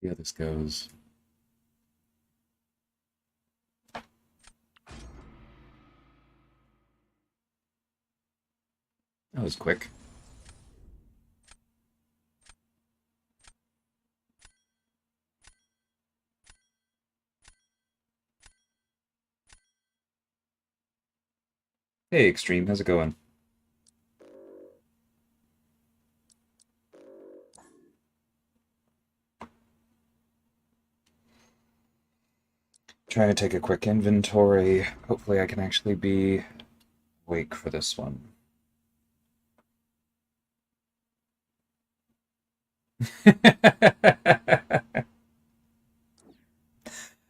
See how this goes. That was quick. Hey, Extreme, how's it going? Trying to take a quick inventory. Hopefully I can actually be awake for this one.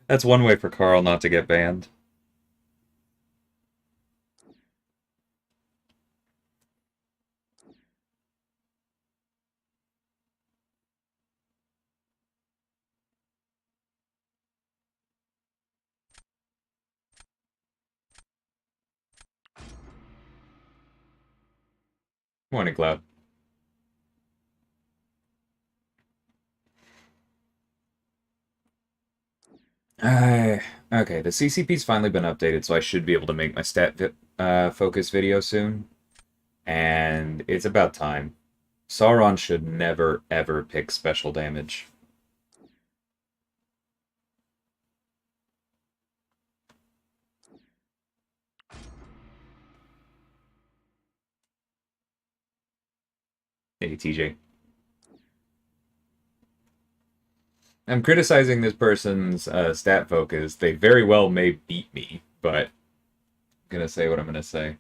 That's one way for Carl not to get banned. Morning, Cloud. Okay, the CCP's finally been updated, so I should be able to make my focus video soon. And it's about time. Sauron should never, ever pick special damage. Hey, TJ. I'm criticizing this person's stat focus. They very well may beat me, but I'm gonna say what I'm gonna say.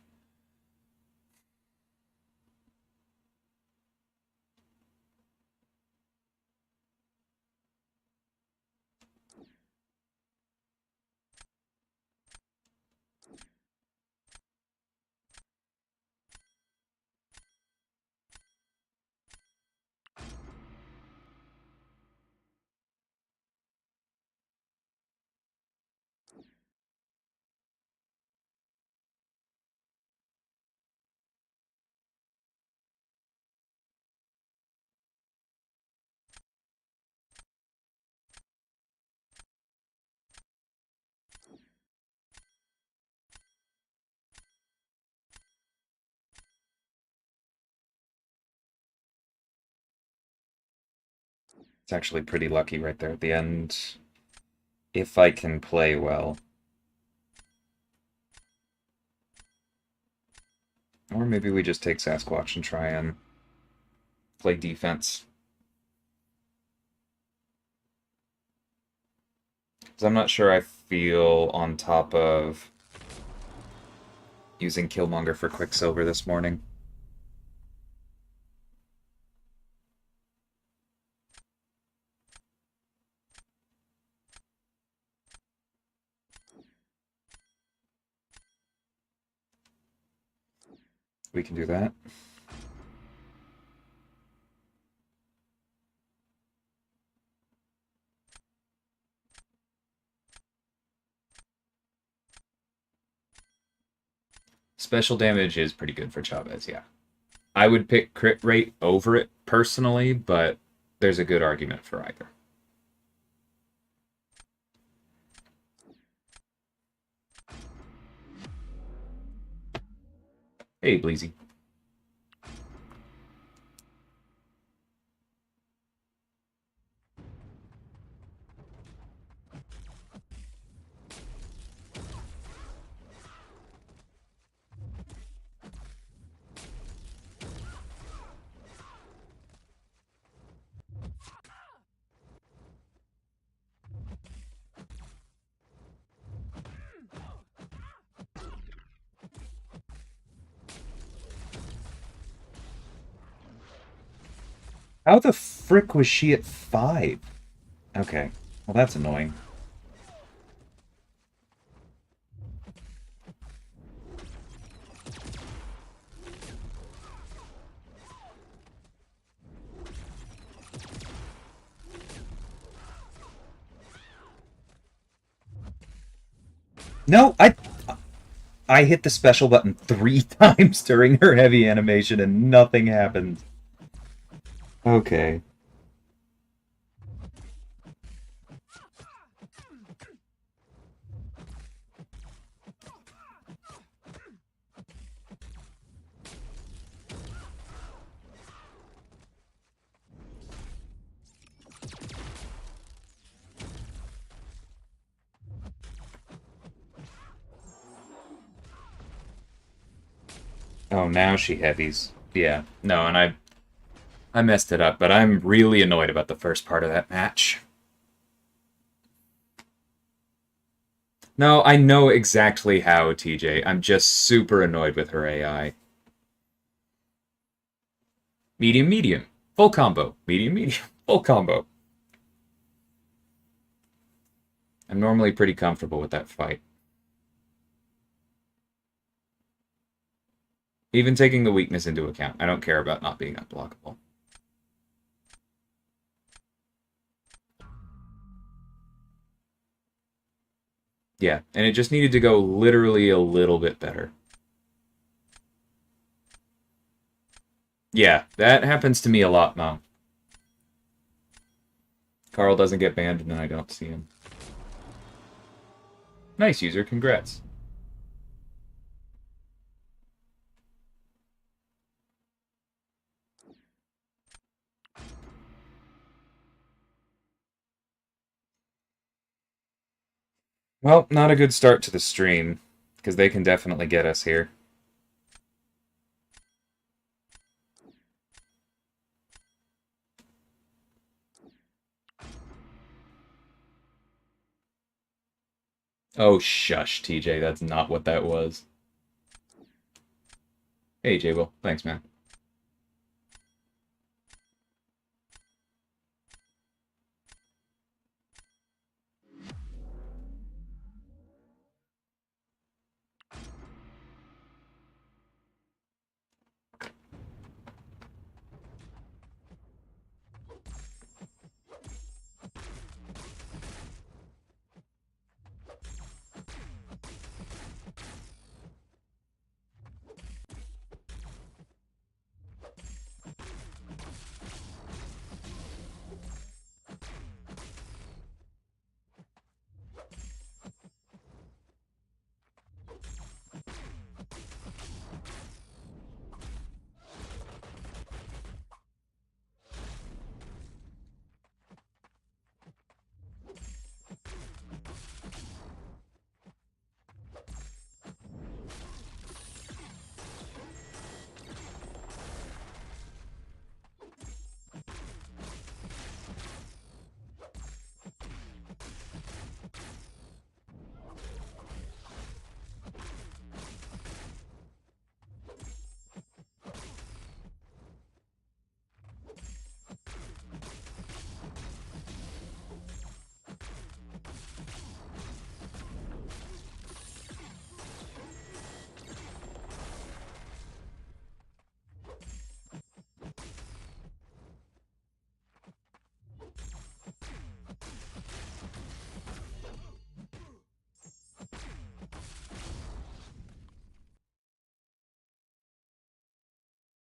It's actually pretty lucky right there at the end. If I can play well. Or maybe we just take Sasquatch and try and play defense. Because I'm not sure I feel on top of using Killmonger for Quicksilver this morning. We can do that. Special damage is pretty good for Chavez, yeah. I would pick crit rate over it personally, but there's a good argument for either. Hey, Bleezy. How the frick was she at 5? Okay, well that's annoying. No, I hit the special button 3 times during her heavy animation and nothing happened. Okay. Oh, now she heavies. Yeah. No, and I messed it up, but I'm really annoyed about the first part of that match. No, I know exactly how, TJ. I'm just super annoyed with her AI. Medium, medium. Full combo. Medium, medium. Full combo. I'm normally pretty comfortable with that fight. Even taking the weakness into account, I don't care about not being unblockable. Yeah, and it just needed to go literally a little bit better. Yeah, that happens to me a lot, Mom. Carl doesn't get banned and then I don't see him. Nice, user. Congrats. Well, not a good start to the stream, because they can definitely get us here. Oh, shush, TJ. That's not what that was. Hey, J-Will. Thanks, man.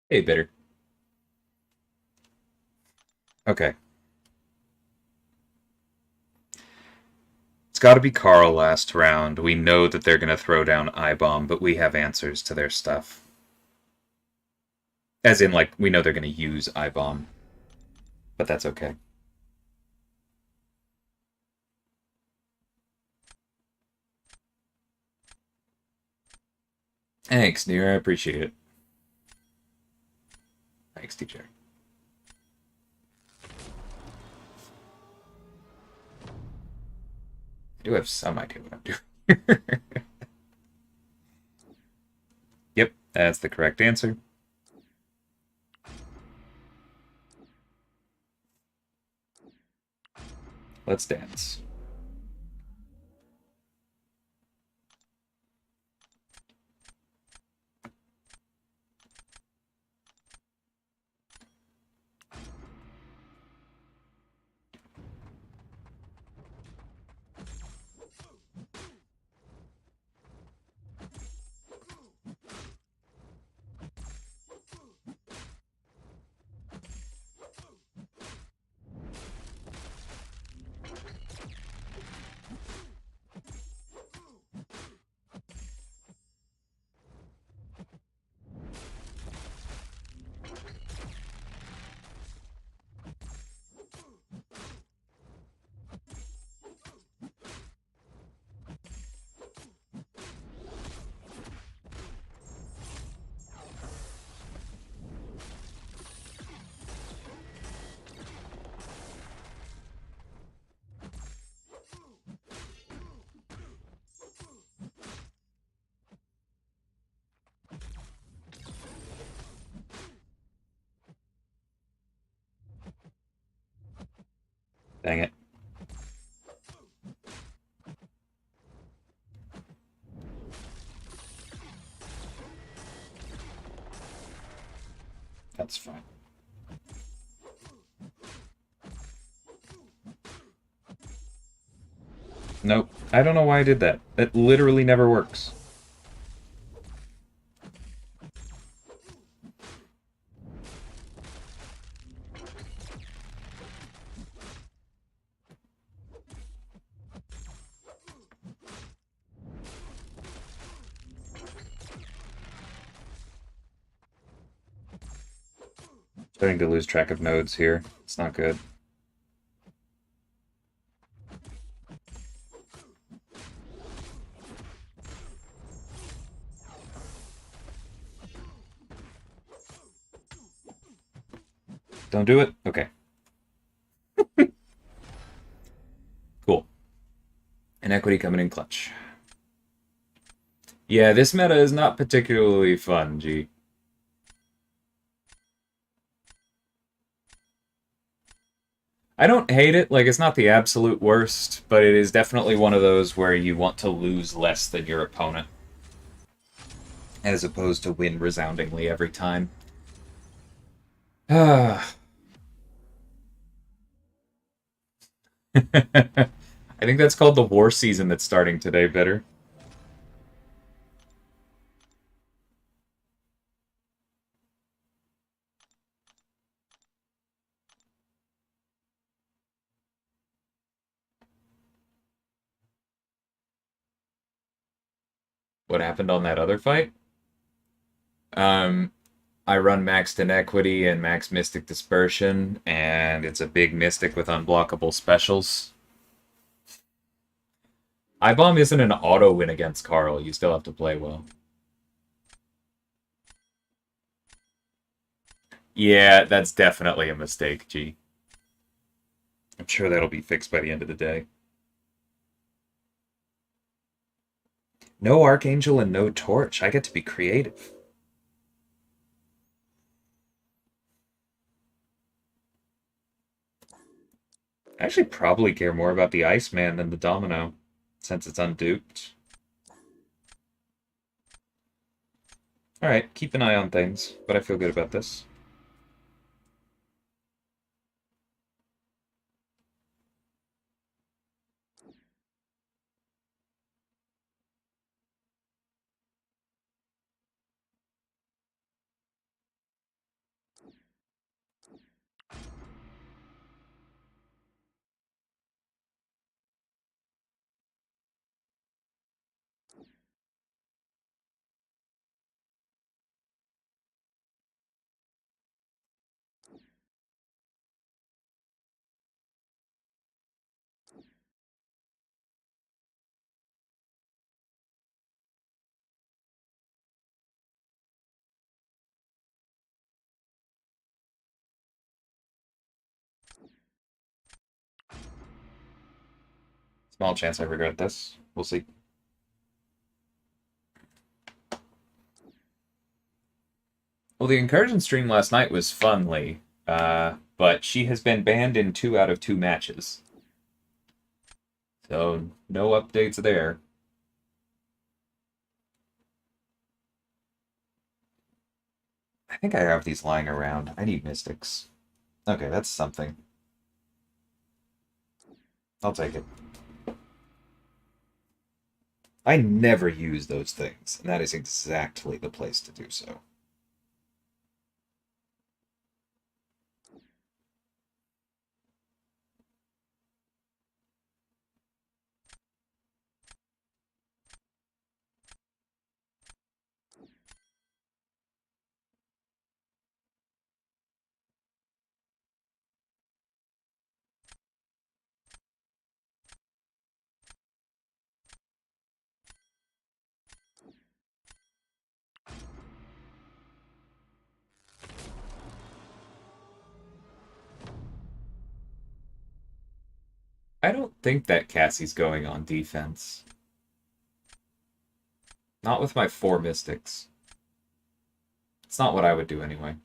Hey, Bitter. Okay. It's got to be Carl last round. We know that they're going to throw down I-Bomb, but we have answers to their stuff. As in, like, we know they're going to use I-Bomb. But that's okay. Thanks, Near. I appreciate it. Thanks, TJ. I do have some idea what I'm doing. Yep, that's the correct answer. Let's dance. Dang it. That's fine. Nope. I don't know why I did that. That literally never works. Starting to lose track of nodes here. It's not good. Don't do it? Okay. Cool. Inequity coming in clutch. Yeah, this meta is not particularly fun, G. I don't hate it, like, it's not the absolute worst, but it is definitely one of those where you want to lose less than your opponent, as opposed to win resoundingly every time. I think that's called the war season that's starting today, Bitter. What happened on that other fight? Um, I run maxed inequity and max mystic dispersion, and it's a big mystic with unblockable specials. I-bomb isn't an auto win against Carl. You still have to play well. Yeah, that's definitely a mistake, G. I'm sure that'll be fixed by the end of the day. No Archangel and no Torch. I get to be creative. I actually probably care more about the Iceman than the Domino, since it's unduped. Alright, keep an eye on things, but I feel good about this. Small chance I regret this. We'll see. Well, the Incursion stream last night was fun, Lee. But she has been banned in 2 out of 2 matches. So, no updates there. I think I have these lying around. I need mystics. Okay, that's something. I'll take it. I never use those things, and that is exactly the place to do so. I don't think that Cassie's going on defense. Not with my 4 mystics. It's not what I would do anyway.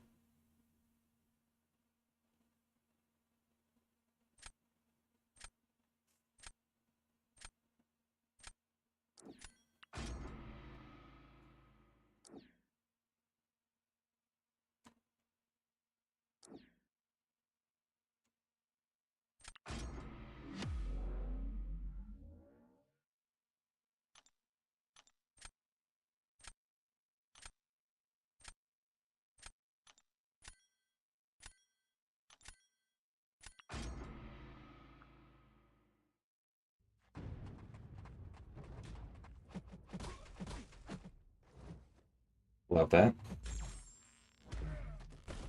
Love that.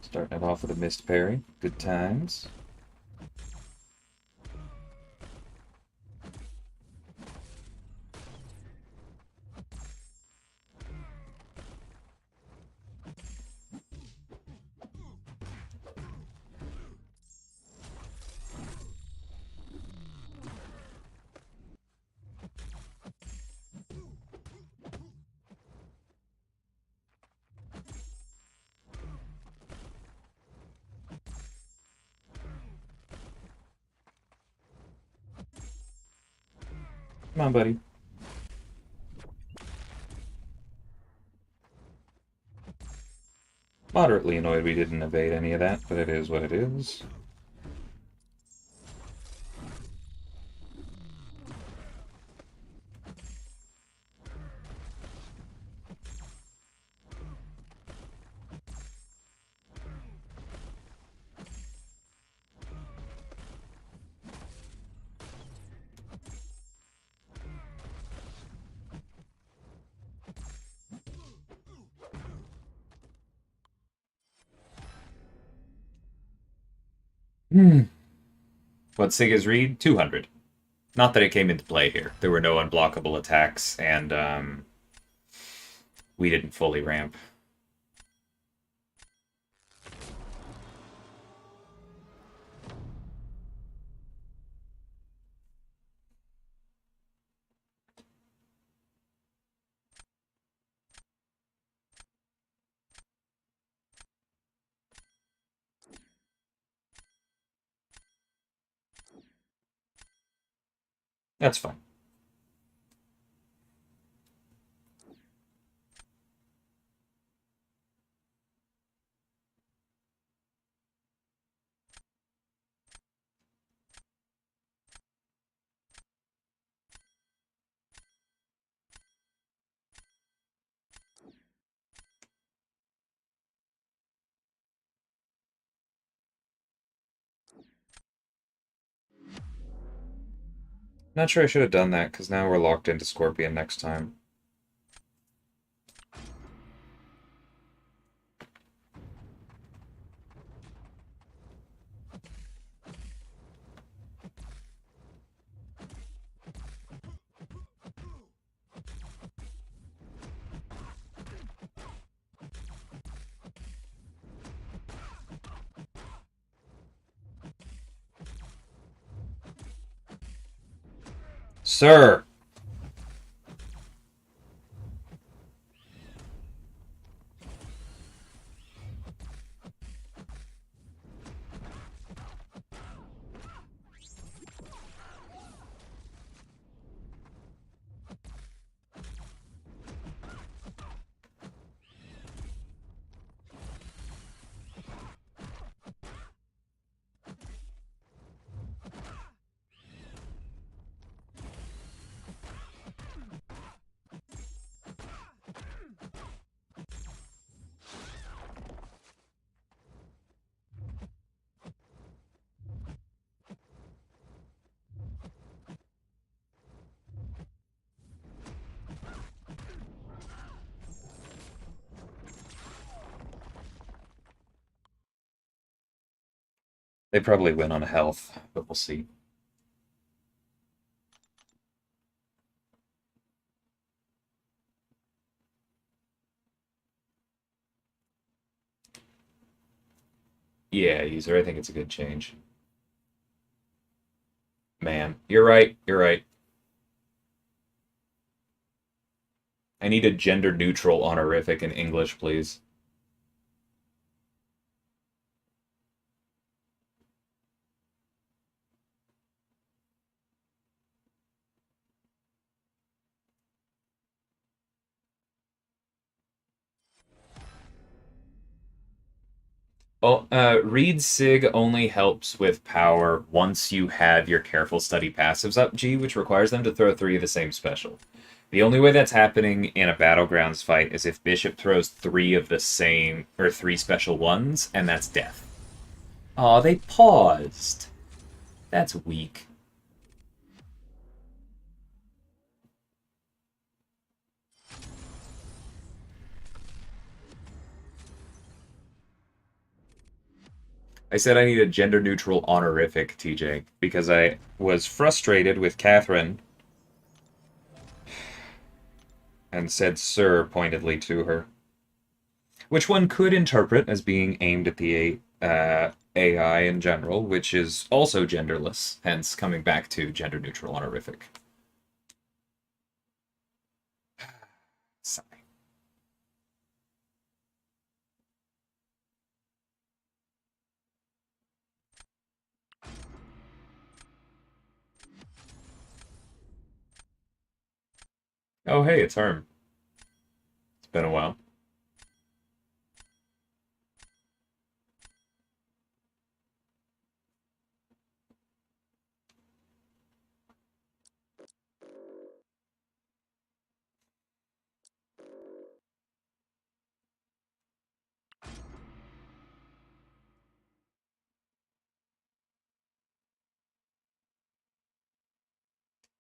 Starting it off with a missed parry. Good times. Come on, buddy. Moderately annoyed we didn't evade any of that, but it is what it is. Hmm. What SIG is read? 200. Not that it came into play here. There were no unblockable attacks, and we didn't fully ramp. That's fine. Not sure I should have done that, because now we're locked into Scorpion next time. Sir! They probably win on health, but we'll see. Yeah, user, I think it's a good change. Man, you're right, you're right. I need a gender-neutral honorific in English, please. Well, Read Sig only helps with power once you have your Careful Study passives up, G, which requires them to throw 3 of the same special. The only way that's happening in a Battlegrounds fight is if Bishop throws 3 of the same, or 3 special ones, and that's death. Aw, they paused. That's weak. I said I need a gender-neutral honorific, TJ, because I was frustrated with Catherine and said sir pointedly to her, which one could interpret as being aimed at the AI in general, which is also genderless, hence coming back to gender-neutral honorific. Sigh. Oh, hey, it's Herm. It's been a while.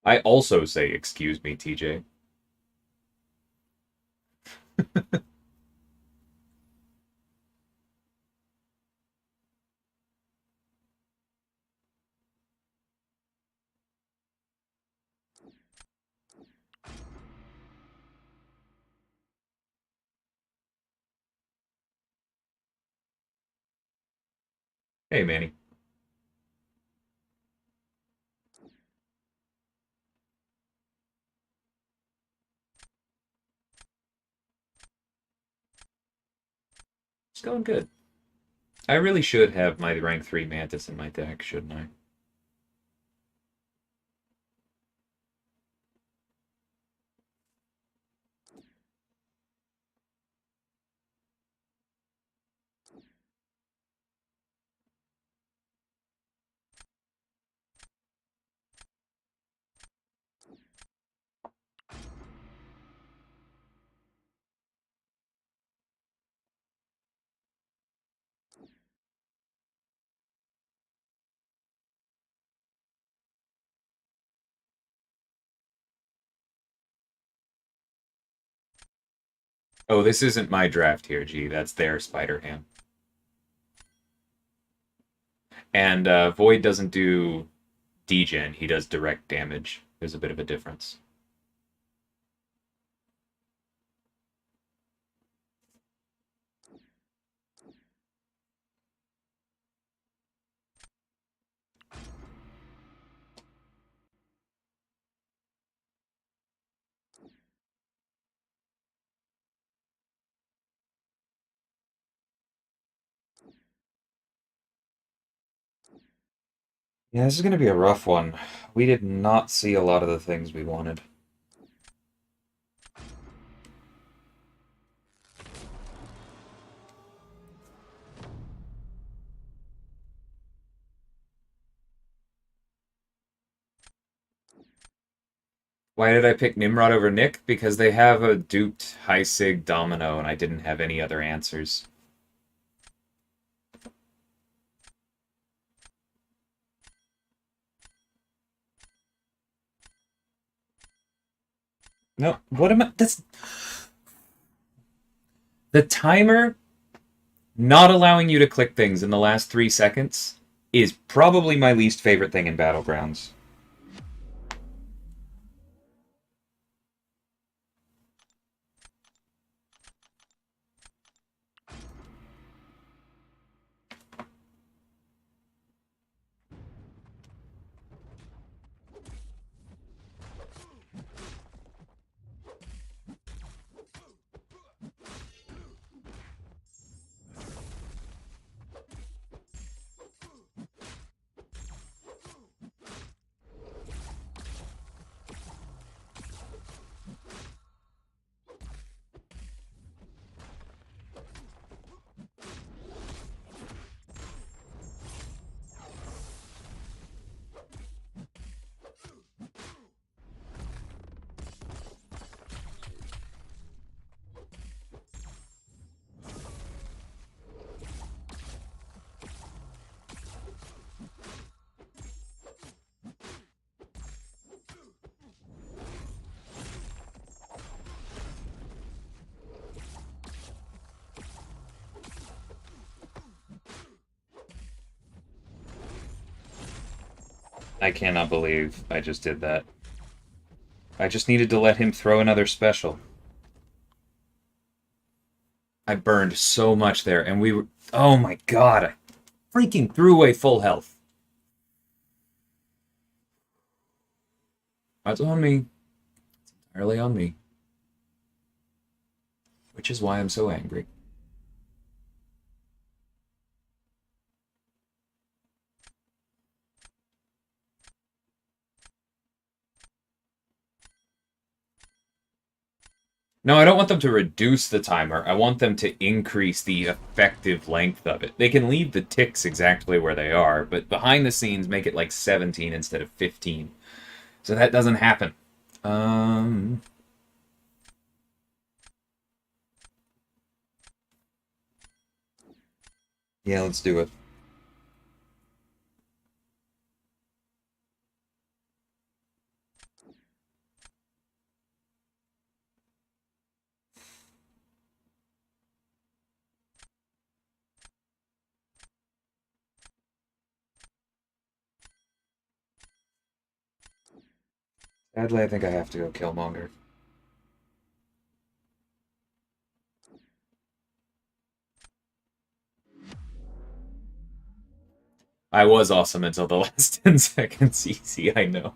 I also say excuse me, TJ. Hey, Manny. It's going good. I really should have my rank 3 Mantis in my deck, shouldn't I? Oh, this isn't my draft here, G. That's their Spider-Ham. And Void doesn't do degen, he does direct damage. There's a bit of a difference. Yeah, this is going to be a rough one. We did not see a lot of the things we wanted. Why did I pick Nimrod over Nick? Because they have a duped high sig domino, and I didn't have any other answers. No, what am I? That's the timer not allowing you to click things in the last 3 seconds is probably my least favorite thing in Battlegrounds. I cannot believe I just did that. I just needed to let him throw another special. I burned so much there, and we were... Oh my god, I freaking threw away full health. That's on me. It's entirely on me. Which is why I'm so angry. No, I don't want them to reduce the timer. I want them to increase the effective length of it. They can leave the ticks exactly where they are, but behind the scenes make it like 17 instead of 15. So that doesn't happen. Yeah, let's do it. Sadly, I think I have to go Killmonger. I was awesome until the last 10 seconds. Easy, I know.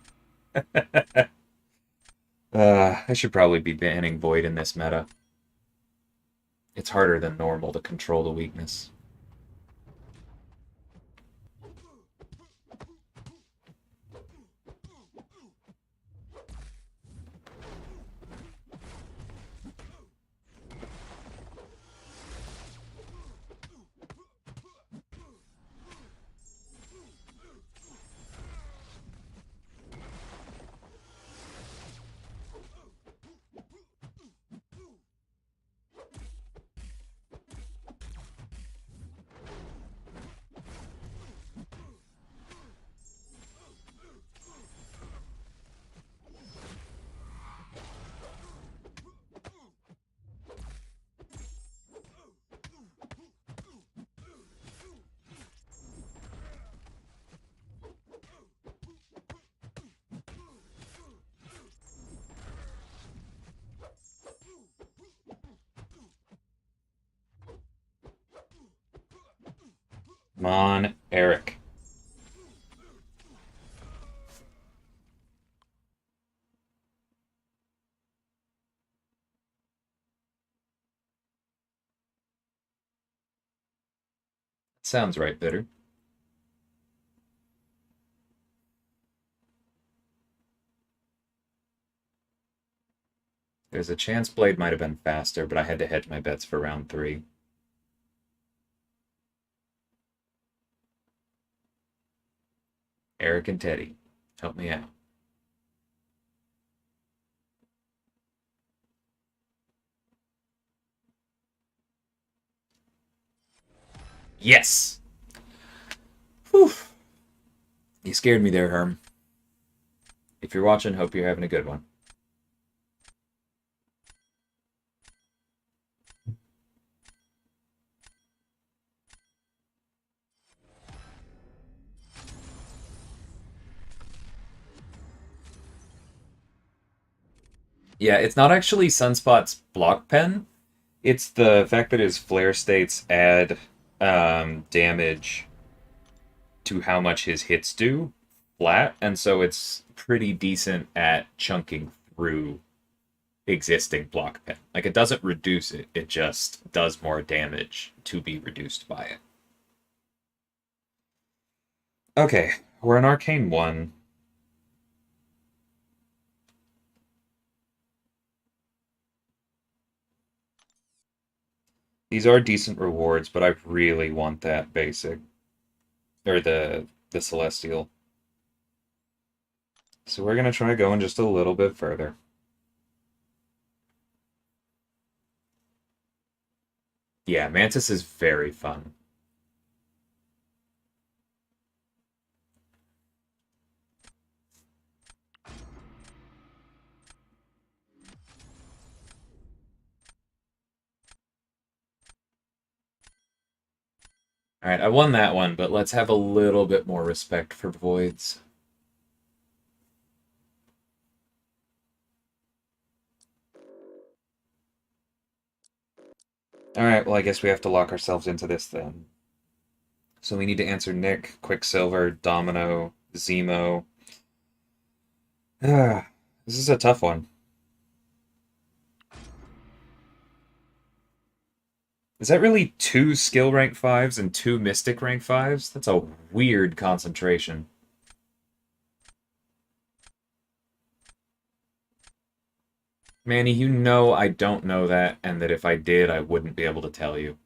I should probably be banning Void in this meta. It's harder than normal to control the weakness. Come on, Eric. Sounds right, Bitter. There's a chance Blade might have been faster, but I had to hedge my bets for round 3. Eric and Teddy, help me out. Yes! Whew. You scared me there, Herm. If you're watching, hope you're having a good one. Yeah, it's not actually Sunspot's block pen. It's the fact that his flare states add damage to how much his hits do flat, and so it's pretty decent at chunking through existing block pen. Like, it doesn't reduce it, it just does more damage to be reduced by it. Okay, we're in Arcane 1. These are decent rewards, but I really want that basic. Or the Celestial. So we're gonna try going just a little bit further. Yeah, Mantis is very fun. Alright, I won that one, but let's have a little bit more respect for Voids. Alright, well, I guess we have to lock ourselves into this then. So we need to answer Nick, Quicksilver, Domino, Zemo. This is a tough one. Is that really 2 skill rank 5s and 2 mystic rank 5s? That's a weird concentration. Manny, you know I don't know that, and that if I did, I wouldn't be able to tell you.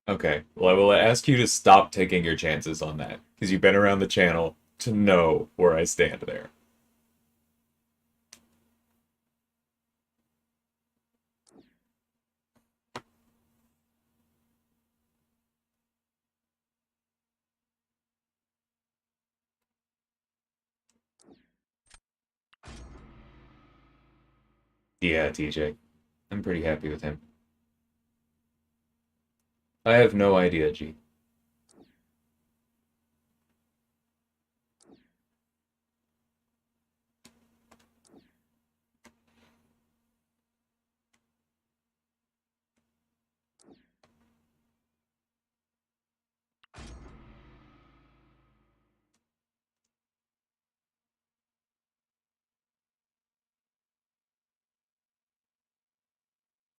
Okay, well, I will ask you to stop taking your chances on that, because you've been around the channel to know where I stand there. Yeah, TJ. I'm pretty happy with him. I have no idea, G.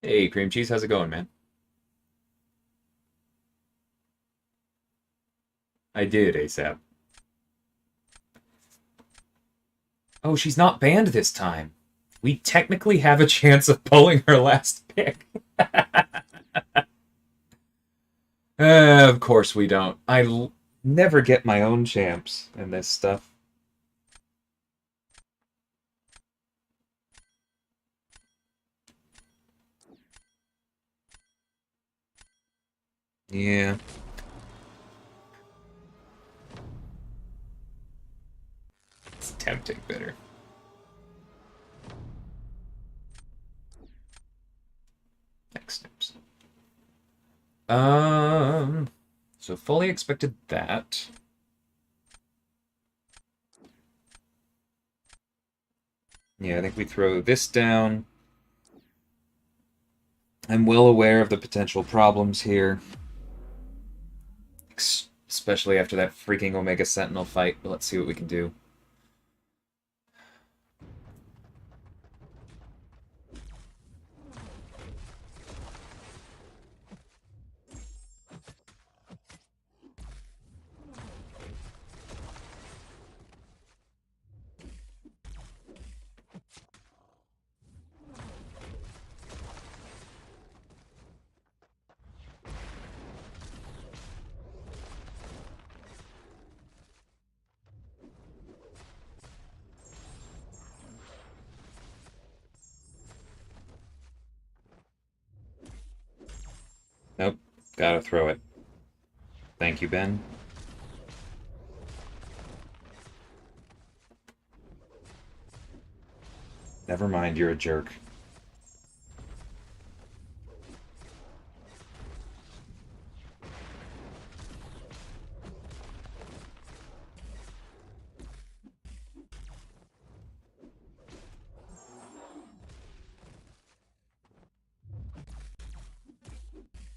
Hey, Cream Cheese, how's it going, man? I did, ASAP. Oh, she's not banned this time. We technically have a chance of pulling her last pick. Of course we don't. Never get my own champs in this stuff. Yeah. It's tempting bitter. Next steps. So fully expected that. Yeah, I think we throw this down. I'm well aware of the potential problems here. Especially after that freaking Omega Sentinel fight, but let's see what we can do. Nope, gotta throw it. Thank you, Ben. Never mind, you're a jerk.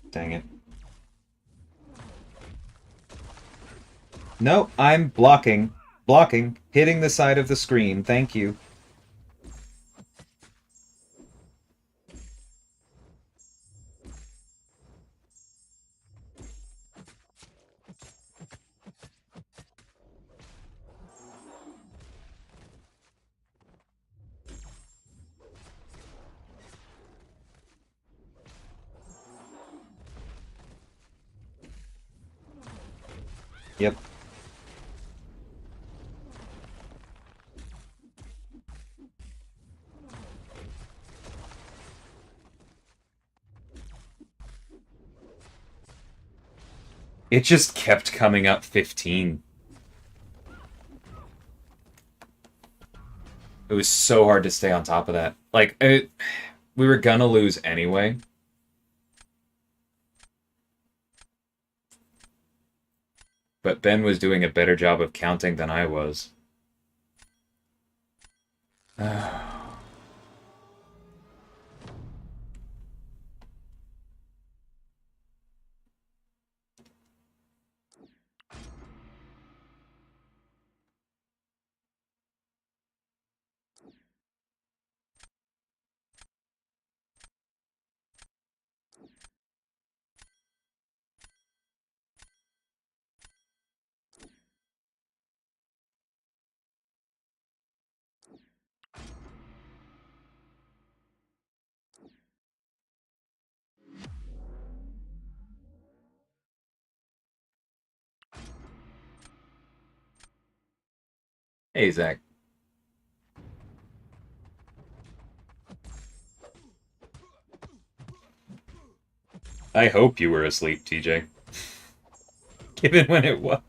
Dang it. No, I'm blocking. Blocking. Hitting the side of the screen. Thank you. Yep. It just kept coming up 15. It was so hard to stay on top of that. Like, we were gonna lose anyway. But Ben was doing a better job of counting than I was. Hey, Zach. I hope you were asleep, TJ. Given when it was.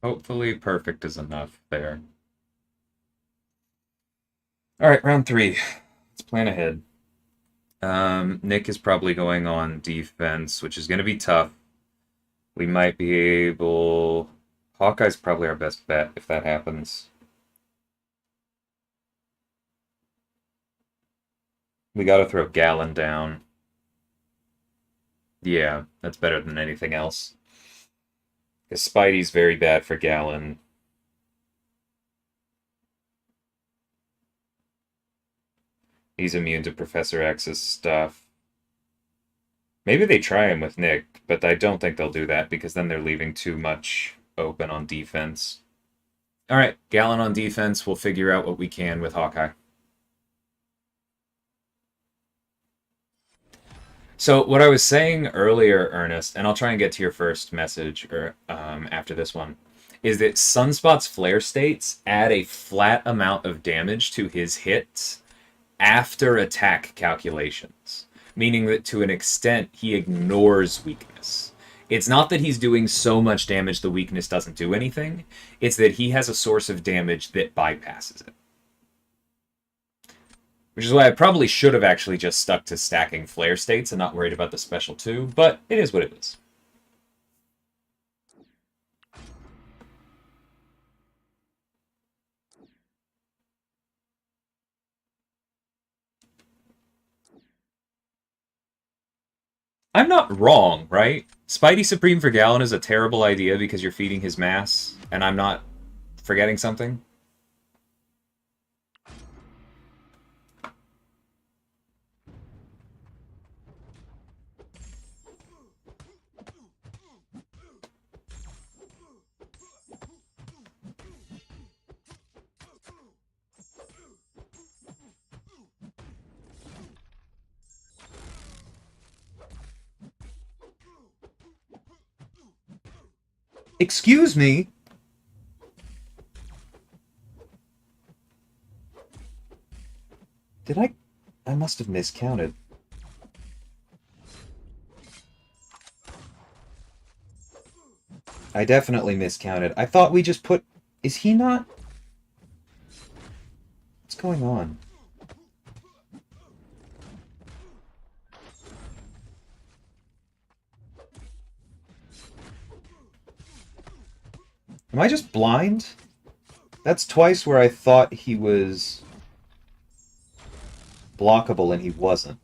Hopefully perfect is enough there. Alright, round 3. Let's plan ahead. Nick is probably going on defense, which is going to be tough. We might be able... Hawkeye's probably our best bet if that happens. We gotta throw Gallon down. Yeah, that's better than anything else. Because Spidey's very bad for Gallon. He's immune to Professor X's stuff. Maybe they try him with Nick, but I don't think they'll do that because then they're leaving too much open on defense. Alright, Gallon on defense. We'll figure out what we can with Hawkeye. So what I was saying earlier, Ernest, and I'll try and get to your first message or after this one, is that Sunspot's flare states add a flat amount of damage to his hits after attack calculations, meaning that to an extent he ignores weakness. It's not that he's doing so much damage the weakness doesn't do anything, it's that he has a source of damage that bypasses it. Which is why I probably should have actually just stuck to stacking flare states and not worried about the special 2, but it is what it is. I'm not wrong, right? Spidey Supreme for Gallon is a terrible idea because you're feeding his mass, and I'm not forgetting something. Excuse me? Did I must have miscounted. I definitely miscounted. I thought we just put... Is he not? What's going on? Am I just blind? That's twice where I thought he was blockable and he wasn't.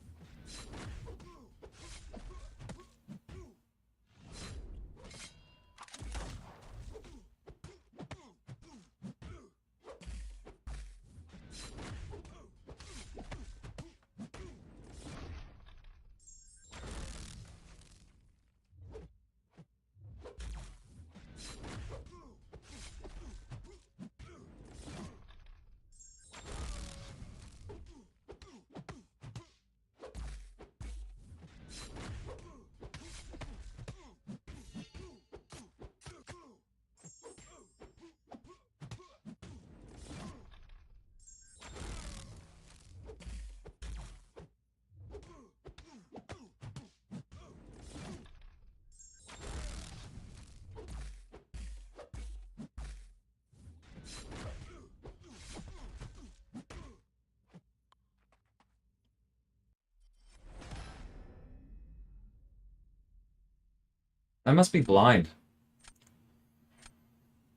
I must be blind.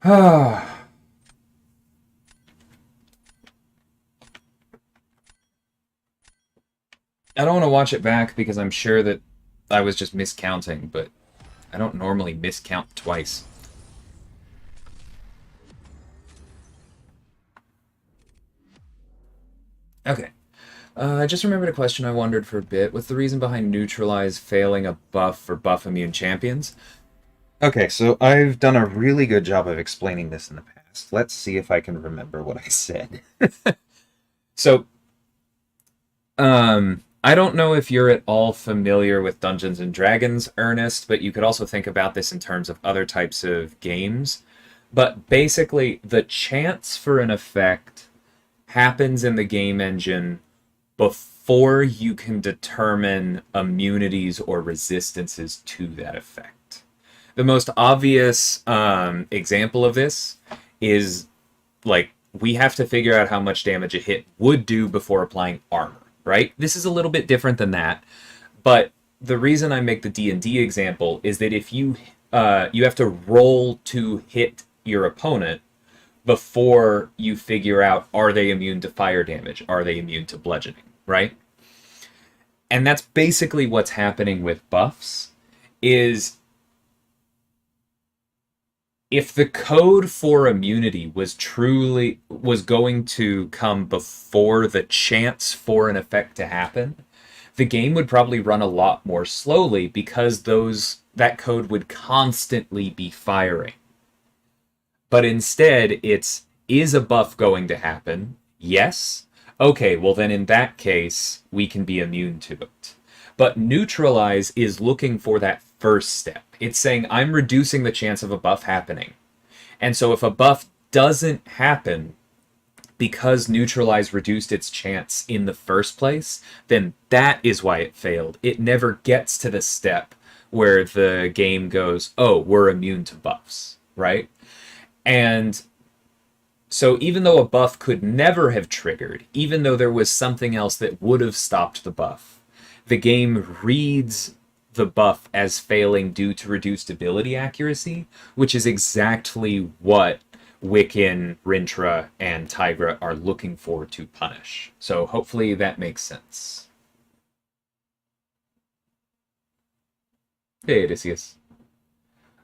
I don't want to watch it back because I'm sure that I was just miscounting, but I don't normally miscount twice. Okay. I just remembered a question I wondered for a bit. What's the reason behind neutralize failing a buff for buff immune champions? Okay, so I've done a really good job of explaining this in the past. Let's see if I can remember what I said. So, I don't know if you're at all familiar with Dungeons and Dragons, Ernest, but you could also think about this in terms of other types of games. But basically, the chance for an effect happens in the game engine before you can determine immunities or resistances to that effect. The most obvious example of this is like we have to figure out how much damage a hit would do before applying armor, right? This is a little bit different than that, but the reason I make the D&D example is that if you have to roll to hit your opponent before you figure out are they immune to fire damage, are they immune to bludgeoning, right? And that's basically what's happening with buffs is if the code for immunity was going to come before the chance for an effect to happen, the game would probably run a lot more slowly because that code would constantly be firing. But instead, is a buff going to happen? Yes. Okay, well then in that case, we can be immune to it. But neutralize is looking for that first step. It's saying, I'm reducing the chance of a buff happening. And so if a buff doesn't happen because neutralize reduced its chance in the first place, then that is why it failed. It never gets to the step where the game goes, oh, we're immune to buffs, right? And so even though a buff could never have triggered, even though there was something else that would have stopped the buff, the game reads the buff as failing due to reduced ability accuracy, which is exactly what Wiccan, Rintra, and Tigra are looking for to punish. So hopefully that makes sense. Hey, Odysseus.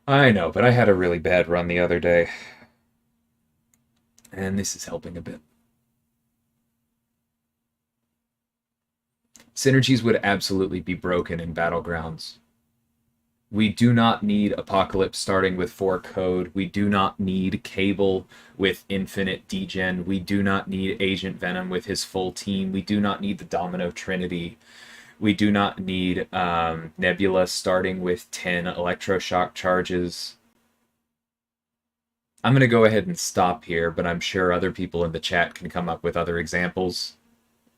I know, but I had a really bad run the other day. And this is helping a bit. Synergies would absolutely be broken in Battlegrounds. We do not need Apocalypse starting with 4 code. We do not need Cable with infinite degen. We do not need Agent Venom with his full team. We do not need the Domino Trinity. We do not need Nebula starting with 10 electroshock charges. I'm going to go ahead and stop here, but I'm sure other people in the chat can come up with other examples.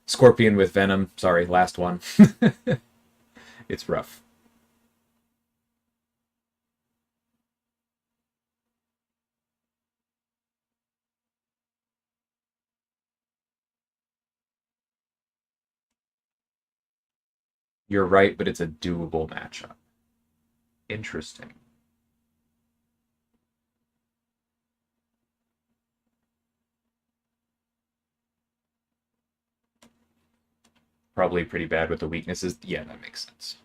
Scorpion with Venom. Sorry, last one. It's rough. You're right, but it's a doable matchup. Interesting. Probably pretty bad with the weaknesses. Yeah, that makes sense.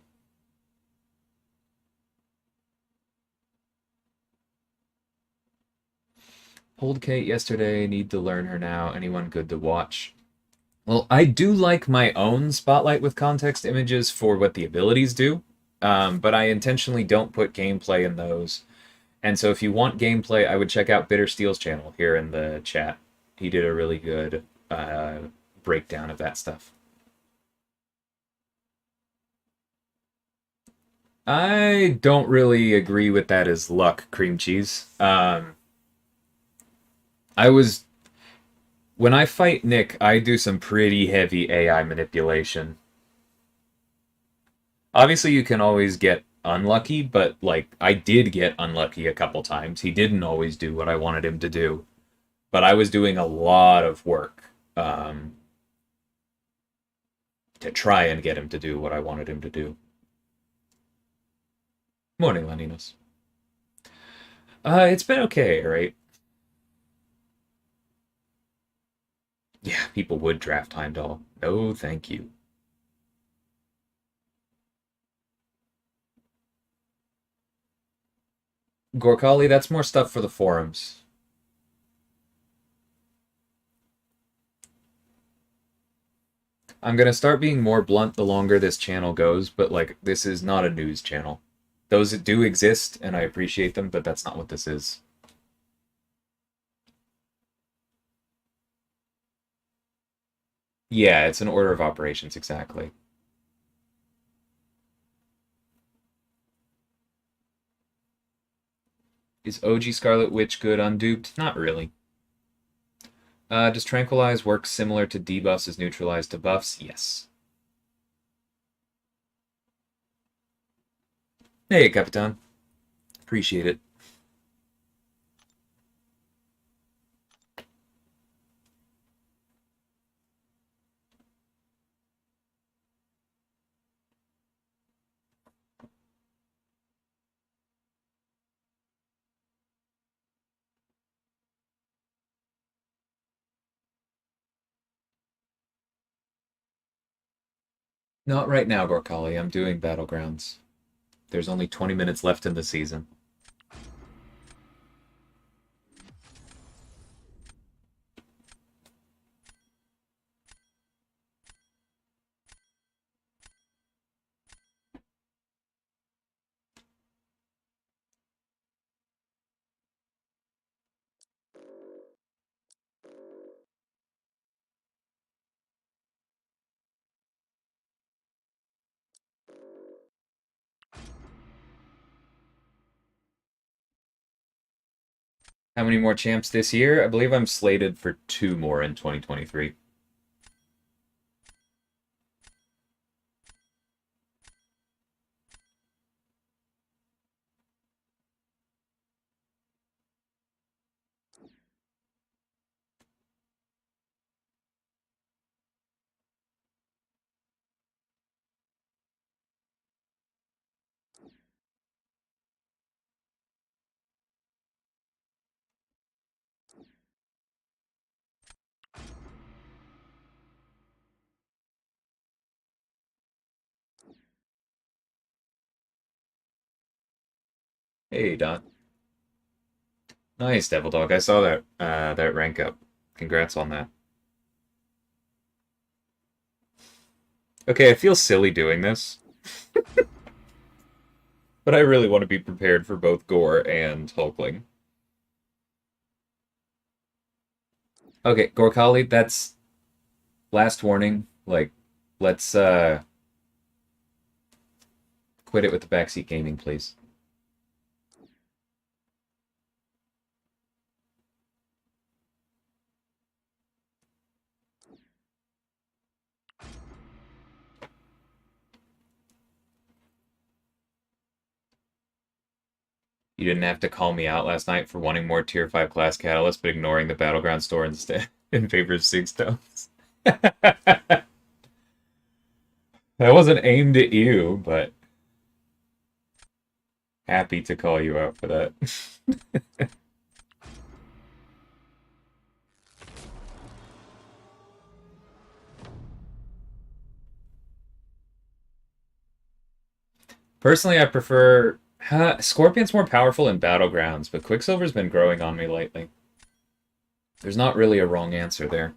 Pulled Kate yesterday. Need to learn her now. Anyone good to watch? Well, I do like my own Spotlight with context images for what the abilities do, but I intentionally don't put gameplay in those. And so if you want gameplay, I would check out Bitter Steel's channel here in the chat. He did a really good breakdown of that stuff. I don't really agree with that as luck, cream cheese. I was when I fight Nick, I do some pretty heavy AI manipulation. Obviously, you can always get unlucky, but like I did get unlucky a couple times. He didn't always do what I wanted him to do, but I was doing a lot of work to try and get him to do what I wanted him to do. Morning, Leninos. It's been okay, right? Yeah, people would draft Heimdall. No, thank you. Gorkali, that's more stuff for the forums. I'm gonna start being more blunt the longer this channel goes, but like, this is not a news channel. Those do exist, and I appreciate them, but that's not what this is. Yeah, it's an order of operations, exactly. Is OG Scarlet Witch good unduped? Not really. Does Tranquilize work similar to debuffs as Neutralize to buffs? Yes. Hey, Capitan. Appreciate it. Not right now, Gorkali. I'm doing Battlegrounds. There's only 20 minutes left in the season. How many more champs this year? I believe I'm slated for 2 more in 2023. Hey, Dot. Nice, Devil Dog. I saw that rank up. Congrats on that. Okay, I feel silly doing this, but I really want to be prepared for both Gore and Hulkling. Okay, Gorkali, that's last warning. Like, let's quit it with the backseat gaming, please. You didn't have to call me out last night for wanting more tier 5 class catalyst, but ignoring the Battleground store instead in favor of Sig Stones. That wasn't aimed at you, but happy to call you out for that. Personally, I prefer... Scorpion's more powerful in Battlegrounds, but Quicksilver's been growing on me lately. There's not really a wrong answer there.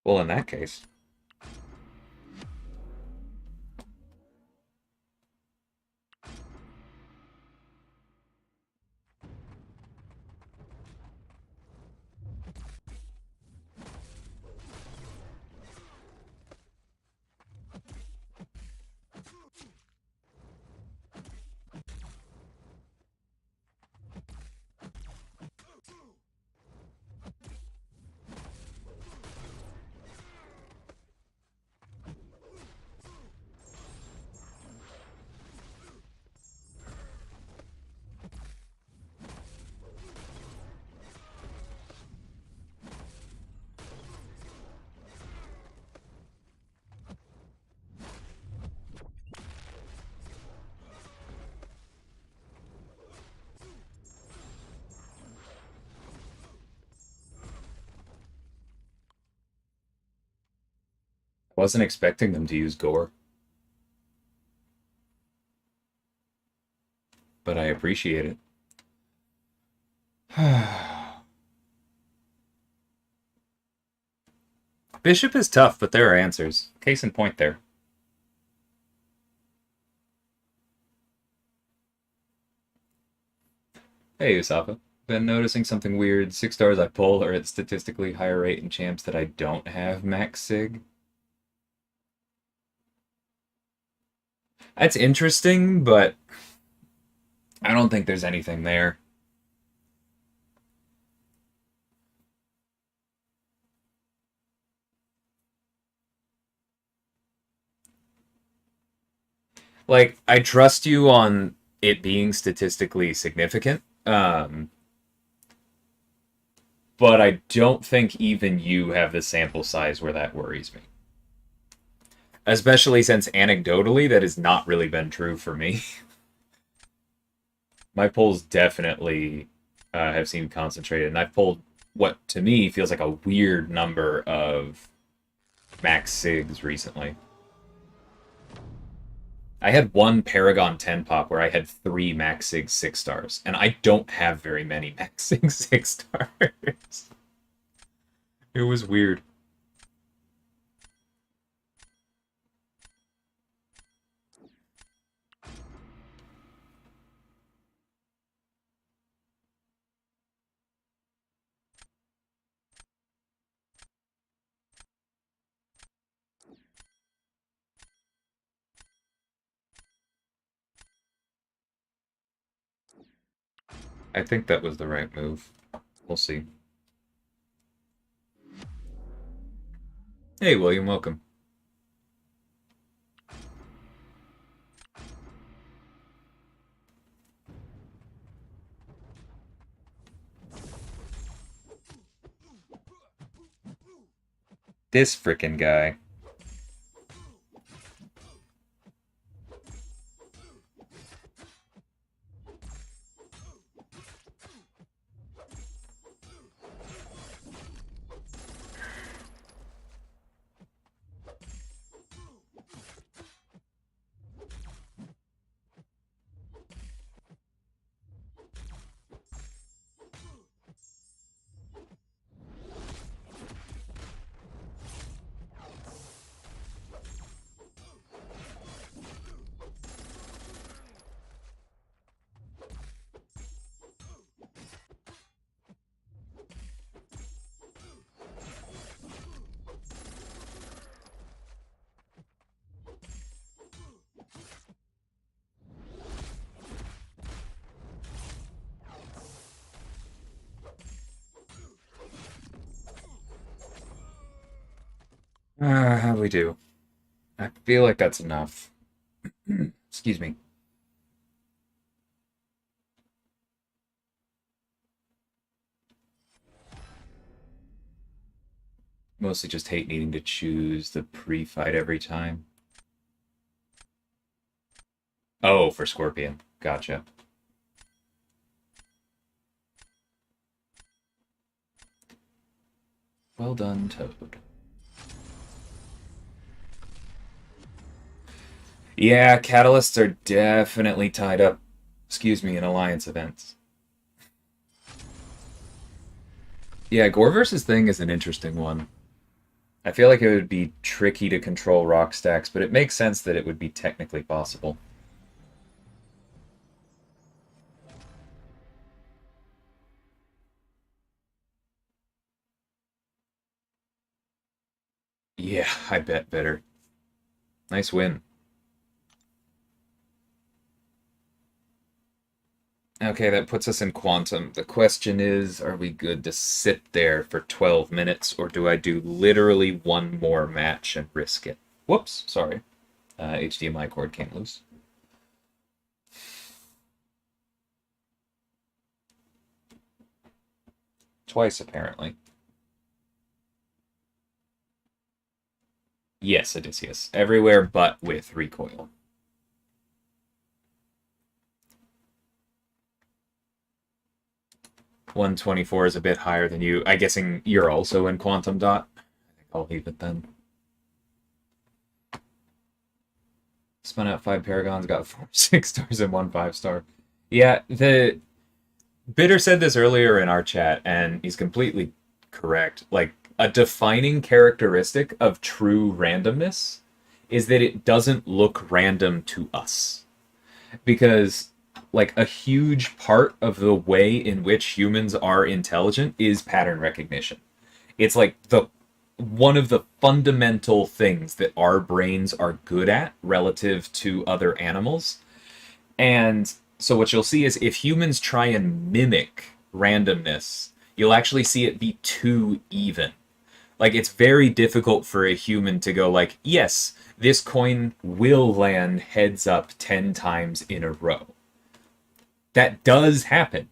Well, in that case... Wasn't expecting them to use gore. But I appreciate it. Bishop is tough, but there are answers. Case in point there. Hey, Usafa. Been noticing something weird. 6 stars I pull are at statistically higher rate in champs that I don't have max sig. That's interesting, but I don't think there's anything there. Like, I trust you on it being statistically significant, but I don't think even you have the sample size where that worries me. Especially since anecdotally, that has not really been true for me. My polls definitely have seemed concentrated, and I've pulled what to me feels like a weird number of max SIGs recently. I had one Paragon 10 pop where I had 3 max SIG 6 stars, and I don't have very many max SIG 6 stars. It was weird. I think that was the right move. We'll see. Hey, William, welcome. This frickin' guy. How'd we do? I feel like that's enough. Excuse me. Mostly just hate needing to choose the pre-fight every time. Oh, for Scorpion. Gotcha. Well done, Toad. Yeah, catalysts are definitely tied up, excuse me, in alliance events. Yeah, Gore versus Thing is an interesting one. I feel like it would be tricky to control rock stacks, but it makes sense that it would be technically possible. Yeah, I bet better. Nice win. Okay, that puts us in Quantum. The question is, are we good to sit there for 12 minutes, or do I do literally one more match and risk it? Whoops, sorry. HDMI cord came loose. Twice, apparently. Yes, Odysseus. Everywhere but with recoil. $124 is a bit higher than you. I'm guessing you're also in Quantum Dot. I think I'll leave it then. Spun out 5 Paragons, got 4 6 stars and 1 5-star. Yeah, the Bitter said this earlier in our chat, and he's completely correct. Like, a defining characteristic of true randomness is that it doesn't look random to us. Because, like, a huge part of the way in which humans are intelligent is pattern recognition. It's like the one of the fundamental things that our brains are good at relative to other animals. And so what you'll see is if humans try and mimic randomness, you'll actually see it be too even. Like, it's very difficult for a human to go like, yes, this coin will land heads up 10 times in a row. That does happen.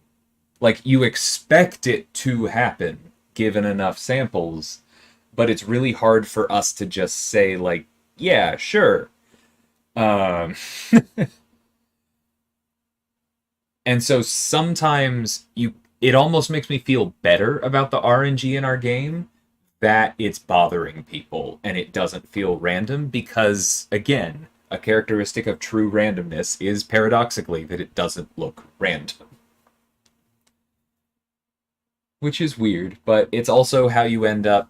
Like, you expect it to happen given enough samples, but it's really hard for us to just say like, yeah, sure. Um, and so sometimes it almost makes me feel better about the RNG in our game that it's bothering people and it doesn't feel random because, again, a characteristic of true randomness is paradoxically that it doesn't look random. Which is weird, but it's also how you end up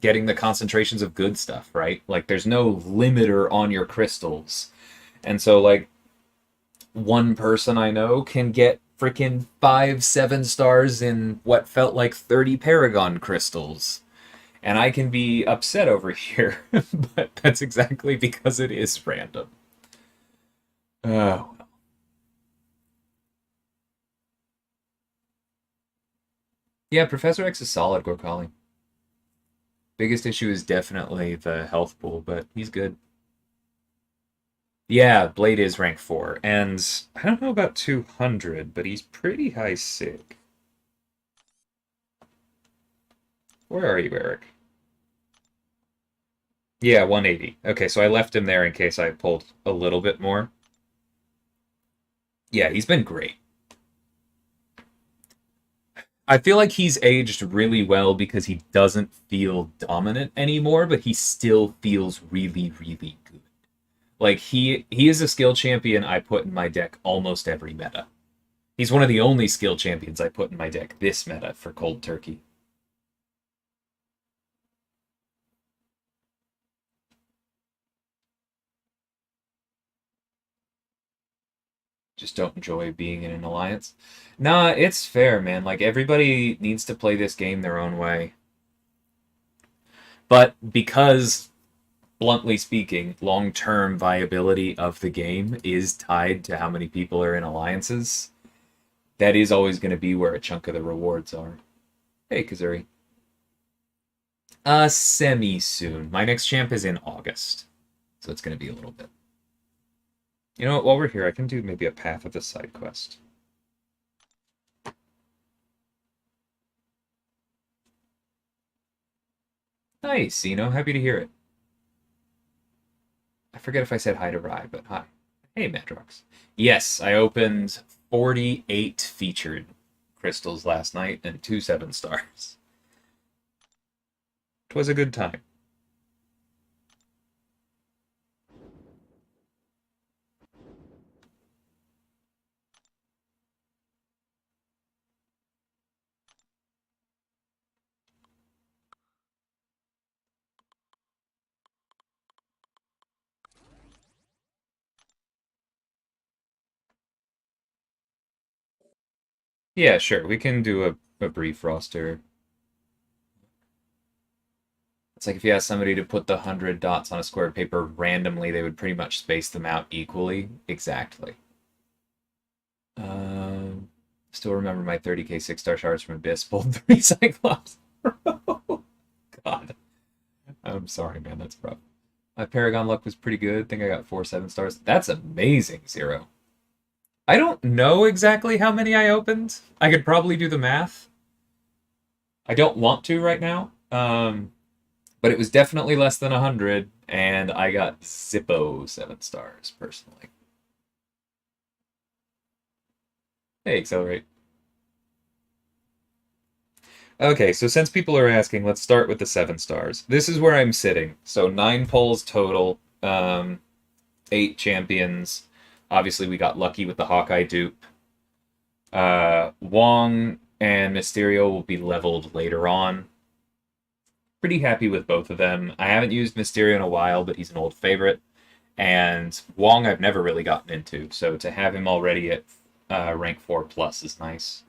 getting the concentrations of good stuff, right? Like, there's no limiter on your crystals. And so, like, one person I know can get freaking 5 7 stars in what felt like 30 Paragon crystals. And I can be upset over here, but that's exactly because it is random. Oh. Yeah, Professor X is solid, Gorkali. Biggest issue is definitely the health pool, but he's good. Yeah, Blade is rank 4, and I don't know about 200, but he's pretty high sig. Where are you, Eric? Yeah, 180. Okay, so I left him there in case I pulled a little bit more. Yeah, he's been great. I feel like he's aged really well because he doesn't feel dominant anymore, but he still feels really, really good. Like, he is a skill champion I put in my deck almost every meta. He's one of the only skill champions I put in my deck this meta for Cold Turkey. Just don't enjoy being in an alliance. Nah, it's fair, man. Like, everybody needs to play this game their own way. But because, bluntly speaking, long-term viability of the game is tied to how many people are in alliances, that is always going to be where a chunk of the rewards are. Hey, Kazuri. Semi-soon. My next champ is in August. So it's going to be a little bit. You know what, while we're here, I can do maybe a Path of the Side quest. Nice, happy to hear it. I forget if I said hi to Rye, but hi. Hey, Madrox. Yes, I opened 48 featured crystals last night and 2 7-stars. 'Twas a good time. Yeah, sure, we can do a brief roster. It's like if you asked somebody to put the 100 dots on a square of paper randomly, they would pretty much space them out equally. Exactly. Still remember my 30k 6-star shards from Abyss pulled 3 Cyclops. God. I'm sorry, man. That's rough. My Paragon luck was pretty good. I think I got 4 7-stars. That's amazing, Zero. I don't know exactly how many I opened. I could probably do the math. I don't want to right now. But it was definitely less than 100, and I got Zippo 7-stars, personally. Hey, Accelerate. Okay, so since people are asking, let's start with the 7-stars. This is where I'm sitting. So 9 pulls total. 8 champions. Obviously, we got lucky with the Hawkeye dupe. Wong and Mysterio will be leveled later on. Pretty happy with both of them. I haven't used Mysterio in a while, but he's an old favorite. And Wong I've never really gotten into, so to have him already at rank 4 plus is nice.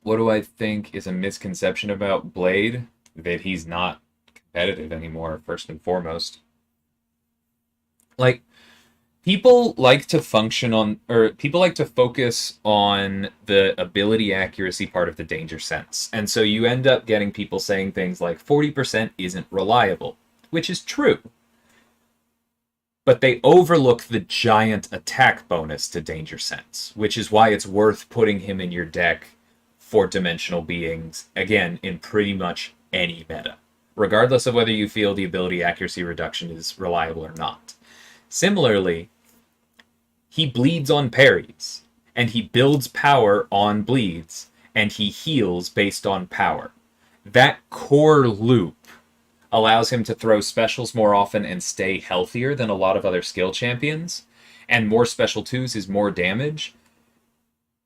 What do I think is a misconception about Blade? That he's not competitive anymore, first and foremost. Like, people like to people like to focus on the ability accuracy part of the danger sense. And so you end up getting people saying things like 40% isn't reliable, which is true. But they overlook the giant attack bonus to danger sense, which is why it's worth putting him in your deck for dimensional beings, again, in pretty much any meta, regardless of whether you feel the ability accuracy reduction is reliable or not. Similarly, he bleeds on parries, and he builds power on bleeds, and he heals based on power. That core loop allows him to throw specials more often and stay healthier than a lot of other skill champions, and more special 2s is more damage.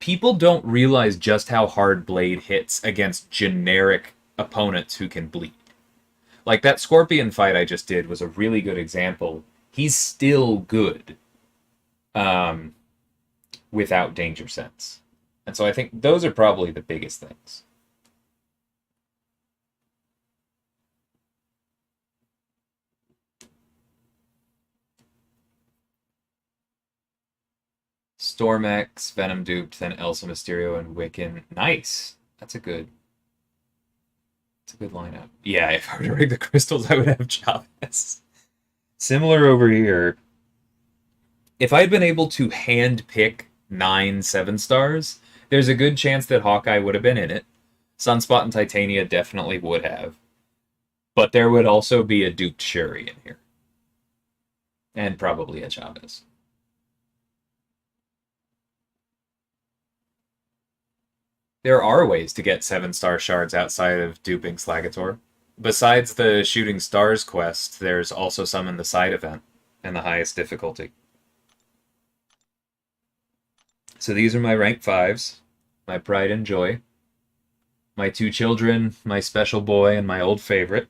People don't realize just how hard Blade hits against generic opponents who can bleed. Like that Scorpion fight I just did was a really good example. He's still good without danger sense. And so I think those are probably the biggest things. Stormex, Venom duped, then Elsa Mysterio and Wiccan. Nice. That's a good lineup. Yeah, if I were to rig the crystals, I would have Chavez. Similar over here. If I had been able to hand pick 9 7-stars, there's a good chance that Hawkeye would have been in it. Sunspot and Titania definitely would have. But there would also be a duped Shuri in here. And probably a Chavez. There are ways to get 7-star shards outside of duping Slagator. Besides the Shooting Stars quest, there's also some in the side event and the highest difficulty. So these are my rank 5s, my pride and joy, my 2 children, my special boy, and my old favorite.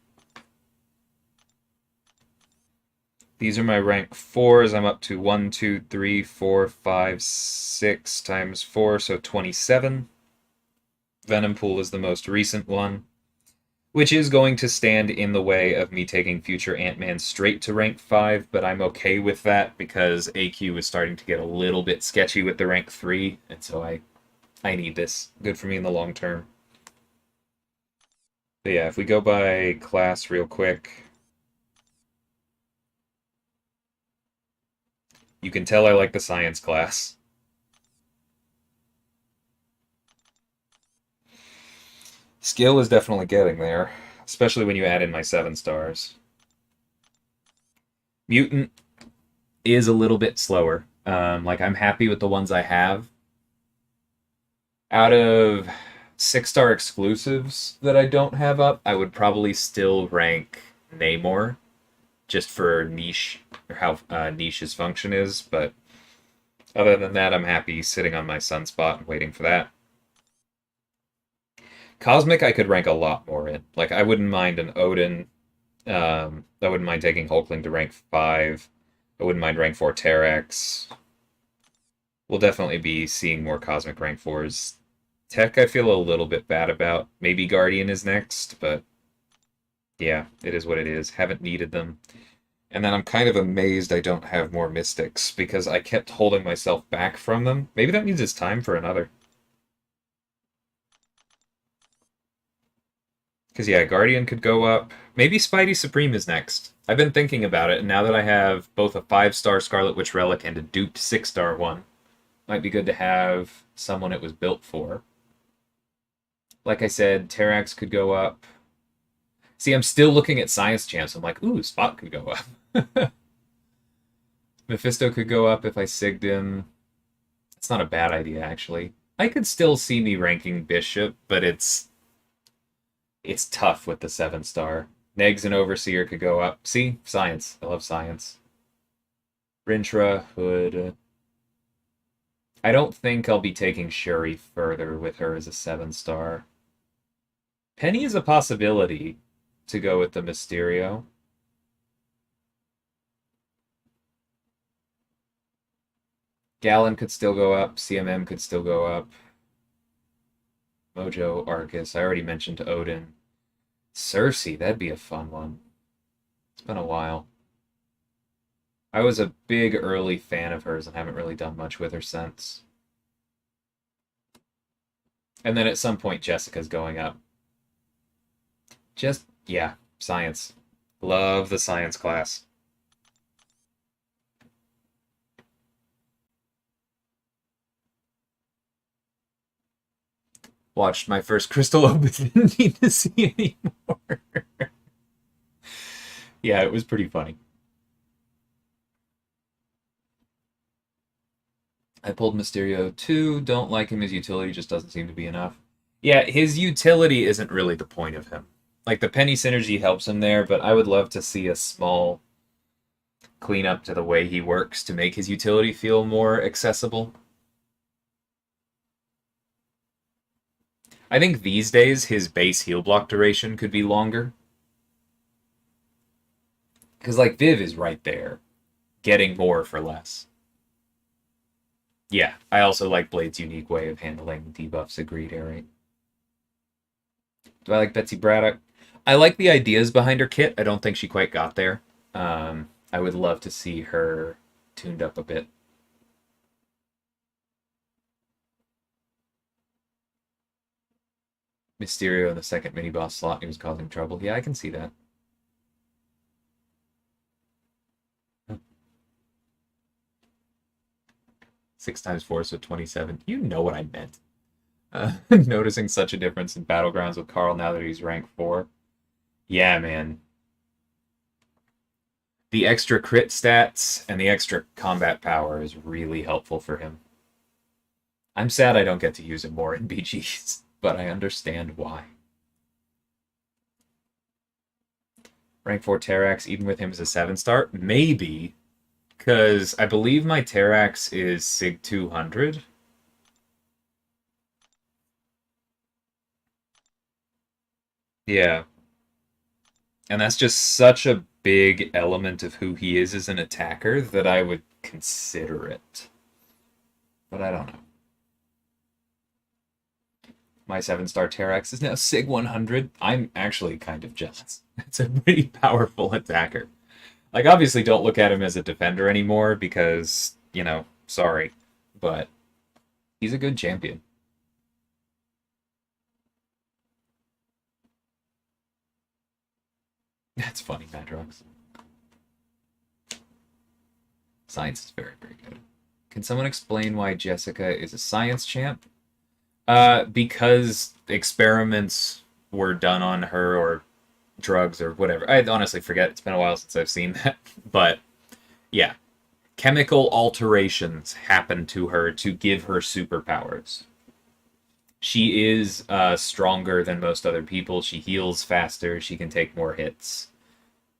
These are my rank 4s. I'm up to 1, 2, 3, 4, 5, 6 times 4, so 27. Venompool is the most recent one, which is going to stand in the way of me taking future Ant-Man straight to rank 5, but I'm okay with that because AQ is starting to get a little bit sketchy with the rank 3, and so I need this. Good for me in the long term. But yeah, if we go by class real quick, you can tell I like the science class. Skill is definitely getting there, especially when you add in my 7-stars. Mutant is a little bit slower. Like, I'm happy with the ones I have. Out of 6-star exclusives that I don't have up, I would probably still rank Namor, just for niche, or how niche his function is, but other than that, I'm happy sitting on my Sunspot and waiting for that. Cosmic I could rank a lot more in. Like, I wouldn't mind an Odin. I wouldn't mind taking Hulkling to rank 5. I wouldn't mind rank 4 Terrax. We'll definitely be seeing more Cosmic rank 4s. Tech I feel a little bit bad about. Maybe Guardian is next, but yeah, it is what it is. Haven't needed them. And then I'm kind of amazed I don't have more Mystics, because I kept holding myself back from them. Maybe that means it's time for another. Because, yeah, Guardian could go up. Maybe Spidey Supreme is next. I've been thinking about it, and now that I have both a 5-star Scarlet Witch Relic and a duped 6-star one, might be good to have someone it was built for. Like I said, Terrax could go up. See, I'm still looking at Science Champs. I'm like, ooh, Spot could go up. Mephisto could go up if I sigged him. It's not a bad idea, actually. I could still see me ranking Bishop, but it's It's tough with the 7-star. Negs and Overseer could go up. See? Science. I love science. Rintra, Hood. I don't think I'll be taking Shuri further with her as a 7-star. Penny is a possibility to go with the Mysterio. Gallon could still go up. CMM could still go up. Mojo, Arcus. I already mentioned Odin. Cersei, that'd be a fun one. It's been a while. I was a big early fan of hers and haven't really done much with her since. And then at some point, Jessica's going up. Yeah, science. Love the science class. Watched my first crystal open. Didn't need to see anymore. Yeah, it was pretty funny. I pulled Mysterio too. Don't like him. His utility just doesn't seem to be enough. Yeah, his utility isn't really the point of him. Like, the Penny synergy helps him there, but I would love to see a small cleanup to the way he works to make his utility feel more accessible. I think these days his base heal block duration could be longer. Because, like, Viv is right there, getting more for less. Yeah, I also like Blade's unique way of handling debuffs. Agreed, Eric. Do I like Betsy Braddock? I like the ideas behind her kit. I don't think she quite got there. I would love to see her tuned up a bit. Mysterio in the second mini-boss slot, he was causing trouble. Yeah, I can see that. Six times 4, so 27. You know what I meant. Noticing such a difference in Battlegrounds with Carl now that he's rank 4. Yeah, man. The extra crit stats and the extra combat power is really helpful for him. I'm sad I don't get to use it more in BGs, but I understand why. Rank 4 Terrax, even with him as a 7-star? Maybe, because I believe my Terrax is Sig 200. Yeah. And that's just such a big element of who he is as an attacker that I would consider it. But I don't know. My 7-star Terrax is now Sig 100. I'm actually kind of jealous. It's a pretty powerful attacker. Like, obviously don't look at him as a defender anymore because, you know, sorry. But he's a good champion. That's funny, Madrox. Science is very, very good. Can someone explain why Jessica is a science champ? Because experiments were done on her, or drugs, or whatever. I honestly forget. It's been a while since I've seen that. But, yeah. Chemical alterations happen to her to give her superpowers. She is stronger than most other people. She heals faster. She can take more hits.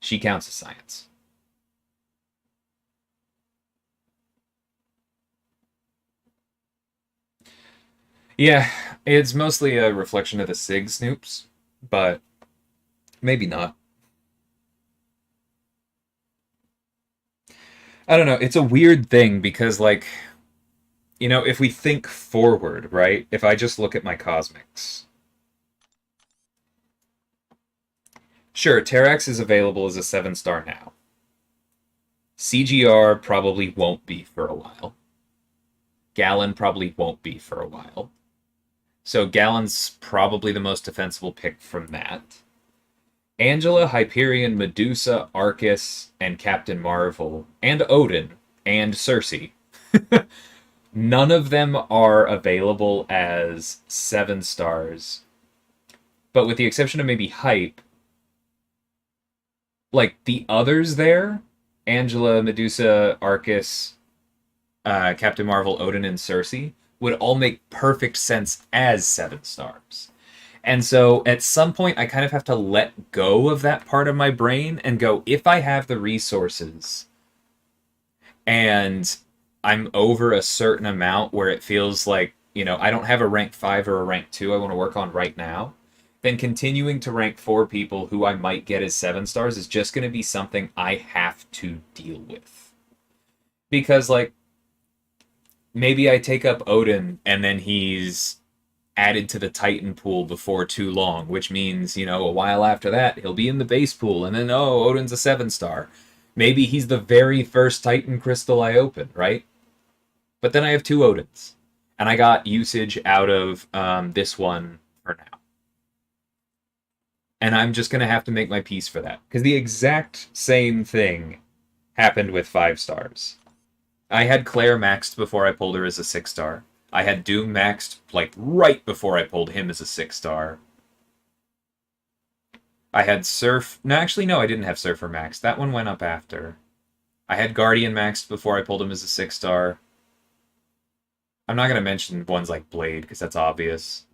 She counts as science. Yeah, it's mostly a reflection of the Sig snoops, but maybe not. I don't know. It's a weird thing because, like, you know, if we think forward, right? If I just look at my cosmics. Sure, Terrax is available as a 7-star now. CGR probably won't be for a while. Gallon probably won't be for a while. So Gallon's probably the most defensible pick from that. Angela, Hyperion, Medusa, Arcus, and Captain Marvel, and Odin, and Cersei. None of them are available as 7-stars. But with the exception of maybe Hype, like, the others there, Angela, Medusa, Arcus, Captain Marvel, Odin, and Cersei, would all make perfect sense as 7-stars. And so at some point, I kind of have to let go of that part of my brain and go, if I have the resources and I'm over a certain amount where it feels like, I don't have a rank 5 or a rank 2 I want to work on right now, then continuing to rank 4 people who I might get as 7 stars is just going to be something I have to deal with. Because, like, maybe I take up Odin and then he's added to the Titan pool before too long, which means, a while after that, he'll be in the base pool, and then, oh, Odin's a 7-star. Maybe he's the very first Titan crystal I open, right? But then I have 2 Odins, and I got usage out of this one for now. And I'm just going to have to make my peace for that. Because the exact same thing happened with 5 stars. I had Claire maxed before I pulled her as a 6-star. I had Doom maxed, like, right before I pulled him as a 6-star. I had Surf... No, actually, no, I didn't have Surfer maxed. That one went up after. I had Guardian maxed before I pulled him as a 6-star. I'm not going to mention ones like Blade, because that's obvious.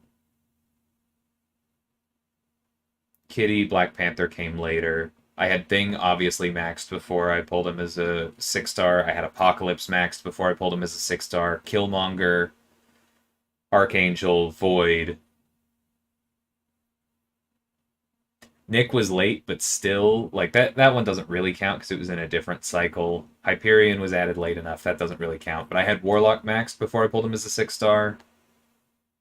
Kitty, Black Panther came later. I had Thing obviously maxed before I pulled him as a 6-star. I had Apocalypse maxed before I pulled him as a 6-star. Killmonger, Archangel, Void. Nick was late, but still, like, that one doesn't really count because it was in a different cycle. Hyperion was added late enough. That doesn't really count. But I had Warlock maxed before I pulled him as a 6-star.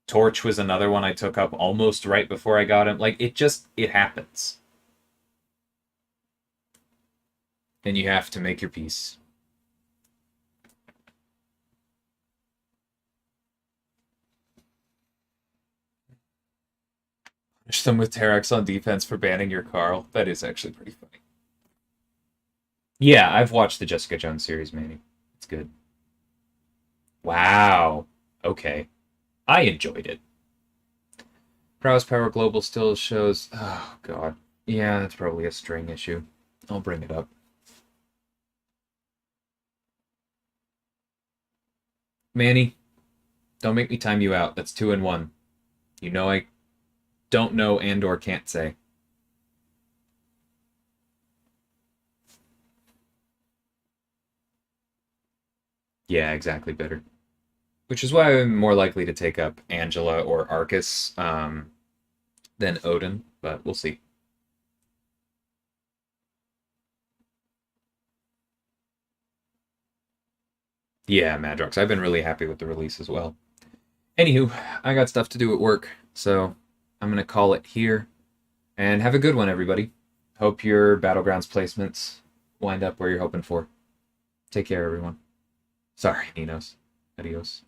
Torch was another one I took up almost right before I got him. Like, it happens. And you have to make your peace. Punish them with Terex on defense for banning your Carl. That is actually pretty funny. Yeah, I've watched the Jessica Jones series, Manny. It's good. Wow. Okay. I enjoyed it. Browse Power Global still shows... Oh, God. Yeah, that's probably a string issue. I'll bring it up. Manny, don't make me time you out. That's 2 and 1. You know I don't know and or can't say. Yeah, exactly, bitter. Which is why I'm more likely to take up Angela or Arcus than Odin, but we'll see. Yeah, Madrox. I've been really happy with the release as well. Anywho, I got stuff to do at work, so I'm going to call it here. And have a good one, everybody. Hope your Battlegrounds placements wind up where you're hoping for. Take care, everyone. Sorry, Ninos. Adios.